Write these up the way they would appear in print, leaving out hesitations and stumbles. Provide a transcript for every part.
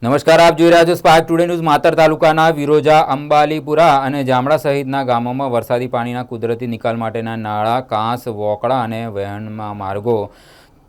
નમસ્કાર, આપ જોઈ રહ્યા છો સ્પાર્ક ટુડે ન્યૂઝ। માતર તાલુકાના વિરોજા, અંબાલીપુરા અને જામડા સહિતના ગામોમાં વરસાદી પાણીના કુદરતી નિકાલ માટેના નાળા, કાંસ, વોકળા અને વહેણના માર્ગો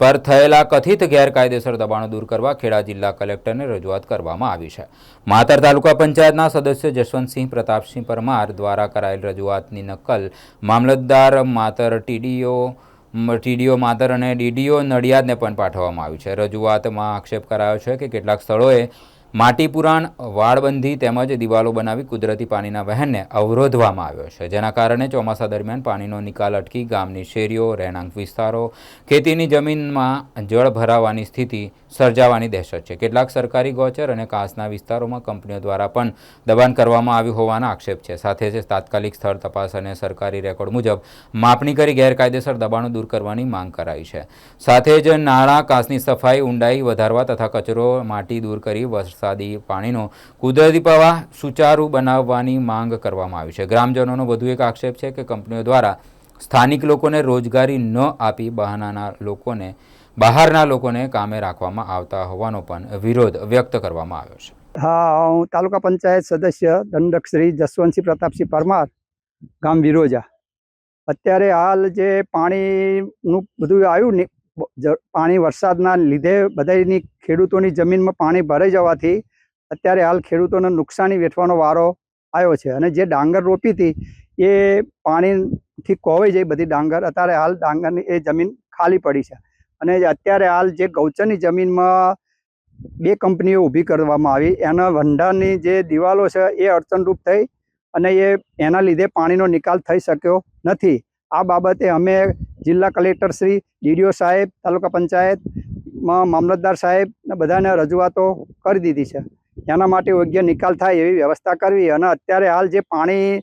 પર થયેલા કથિત ગેરકાયદેસર દબાણો દૂર કરવા ખેડા જિલ્લા કલેક્ટરને રજૂઆત કરવામાં આવી છે। માતર તાલુકા પંચાયતના સદસ્ય જશવંતસિંહ પ્રતાપસિંહ પરમાર દ્વારા કરાયેલ રજૂઆતની નકલ મામલતદાર માતર, ટીડીઓ માતર અને ડીડીઓ નડિયાદને પણ પાઠવવામાં આવી છે। રજૂઆતમાં આક્ષેપ કરાયો છે કે કેટલાક સ્થળોએ માટી પુરાણ, વાળબંધી તેમજ દિવાલો બનાવી કુદરતી પાણીના વહેણને અવરોધવામાં આવ્યો છે, જેના કારણે ચોમાસા દરમિયાન પાણીનો નિકાલ અટકી ગામની શેરીઓ, રહેણાંક વિસ્તારો, ખેતીની જમીનમાં જળ ભરાવાની સ્થિતિ સર્જાવાની દહેશત છે। કેટલાક સરકારી ગૌચર અને કાંસના વિસ્તારોમાં કંપનીઓ દ્વારા પણ દબાણ કરવામાં આવ્યું હોવાના આક્ષેપ છે। સાથે જ તાત્કાલિક સ્થળ તપાસ અને સરકારી રેકોર્ડ મુજબ માપણી કરી ગેરકાયદેસર દબાણો દૂર કરવાની માંગ કરાઈ છે। સાથે જ નાળા, કાંસની સફાઈ, ઊંડાઈ વધારવા તથા કચરો, માટી દૂર કરી વરસાદી પાણીનો કુદરતી પ્રવાહ સુચારુ બનાવવાની માંગ કરવામાં આવી છે। ગ્રામજનોનો વધુ એક આક્ષેપ છે કે કંપનીઓ દ્વારા સ્થાનિક લોકોને રોજગારી ન આપી બહારના લોકોને કામે રાખવામાં આવતા હોવાનો પણ વિરોધ વ્યક્ત કરવામાં આવ્યો છે। હા, હું તાલુકા પંચાયત સદસ્ય દંડક શ્રી જશવંતસિંહ પ્રતાપસિંહ પરમાર, ગામ વિરોજા। અત્યારે હાલ જે પાણીનું બધું આવ્યું ને, પાણી વરસાદના લીધે બધાની ખેડૂતોની જમીનમાં પાણી ભરાઈ જવાથી અત્યારે હાલ ખેડૂતોને નુકસાની વેઠવાનો વારો આવ્યો છે। અને જે ડાંગર રોપી હતી એ પાણીથી કોવાઈ જાય બધી ડાંગર, અત્યારે હાલ ડાંગરની એ જમીન ખાલી પડી છે। અને અત્યારે હાલ જે ગૌચરની જમીનમાં બે કંપનીઓ ઊભી કરવામાં આવી, એના વંડાની જે દિવાલો છે એ અડચણરૂપ થઈ અને એના લીધે પાણીનો નિકાલ થઈ શક્યો નથી। આ બાબતે અમે જિલ્લા કલેક્ટર શ્રી, ડીડીઓ સાહેબ, તાલુકા પંચાયતમાં મામલતદાર સાહેબ ને બધાને રજૂઆતો કરી દીધી છે। એના માટે યોગ્ય નિકાલ થાય એવી વ્યવસ્થા કરવી। અને અત્યારે હાલ જે પાણી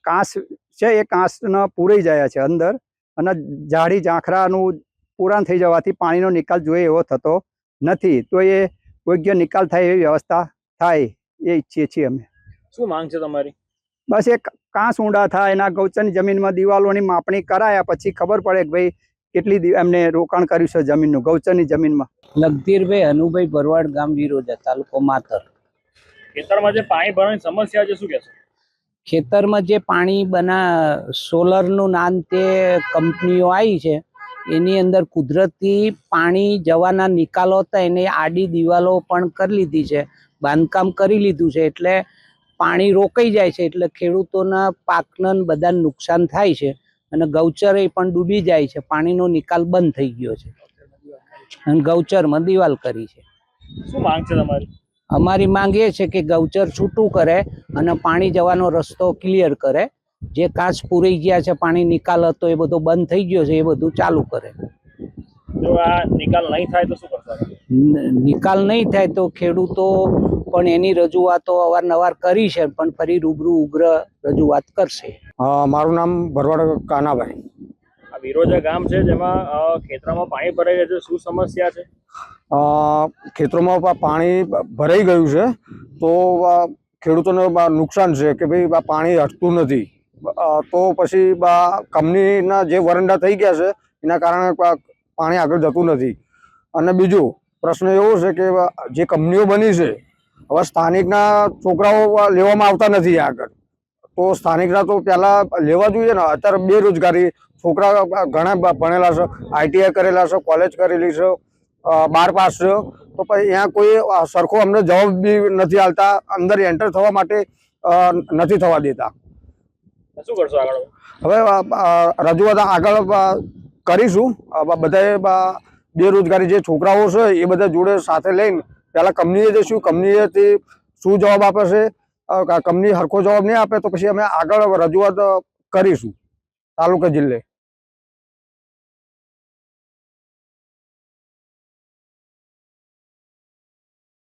કાંસ છે એ કાંસના પૂરાઈ જાય છે અંદર, અને ઝાડી ઝાંખરાનું પુરાણ થઈ જવાથી પાણીનો નિકાલ જોઈએ એવો થતો નથી। તો એ યોગ્ય નિકાલ થાય એવી વ્યવસ્થા થાય એ ઈચ્છીએ છીએ અમે। શું માંગ છે તમારી? બસ એક કાંસ ઊંડા થાય, એના ગૌચરની જમીનમાં દિવાલોની માપણી કરાયા પછી ખબર પડે કે ભાઈ કેટલી એમને રોકાણ કર્યું છે જમીનનું, ગૌચરની જમીનમાં। લગધીરભાઈ હનુભાઈ ભરવાડ, ગામ વિરોજા, તાલુકો માતર। ખેતરમાં જે પાણી ભરવાની સમસ્યા છે, શું કહેશો? ખેતરમાં જે પાણી સોલરનું નામ તે કંપનીઓ આવી છે, એની અંદર કુદરતી પાણી જવાના નિકાલો હતા, એને આડી દિવાલો પણ કરી લીધી છે, બાંધકામ કરી લીધું છે, એટલે પાણી રોકાઈ જાય છે, એટલે ખેડૂતોના પાકને બધા નુકસાન થાય છે અને ગૌચર એ પણ ડૂબી જાય છે। પાણીનો નિકાલ બંધ થઈ ગયો છે અને ગૌચરમાં દિવાલ કરી છે। શું માંગ છે તમારી? અમારી માંગ એ છે કે ગૌચર છૂટું કરે અને પાણી જવાનો રસ્તો ક્લિયર કરે। જે કાંચ પૂરાઈ ગયા છે, પાણી નિકાલ હતો એ બધો બંધ થઈ ગયો છે, એ બધું ચાલુ કરે। જો આ નિકાલ નહીં થાય તો શું કરશો? નિકાલ નહીં થાય તો ખેડૂતો પણ એની રજૂઆતો અવારનવાર કરી છે, પણ ફરી રૂબરૂ ઉગ્ર રજૂઆત કરશે। મારું નામ ભરવાડ કાનાભાઈ। આ વિરોજા ગામ છે જેમાં ખેતરમાં પાણી ભરાઈ ગયા છે, શું સમસ્યા છે? ખેતરોમાં પાણી ભરાઈ ગયું છે તો ખેડૂતોને નુકસાન છે કે ભાઈ પાણી હટતું નથી, તો પછી કંપનીના જે વરંડા થઈ ગયા છે એના કારણે પાણી આગળ જતું નથી। અને બીજું પ્રશ્ન એવો છે કે જે કંપનીઓ બની છે, હવે સ્થાનિકના છોકરાઓ લેવામાં આવતા નથી આગળ, તો સ્થાનિકના તો પહેલાં લેવા જોઈએ ને। અત્યારે બેરોજગારી, છોકરા ઘણા ભણેલા છે, ITI કરેલા છે, કોલેજ કરેલી છે, 12 પાસ છે, તો પછી અહીંયા કોઈ સરખો અમને જવાબ બી નથી આલતા, અંદર એન્ટર થવા માટે નથી થવા દેતા। શું કરશો આગળ? હવે રજૂઆત આગળ કરીશું। બધાએ બેરોજગારી જે છોકરાઓ છે એ બધા જોડે સાથે લઈને પહેલાં કંપનીએ જઈશું, કંપનીએથી શું જવાબ આપે છે, કંપની સરખો જવાબ નહીં આપે તો પછી અમે આગળ રજૂઆત કરીશું તાલુકા જિલ્લે।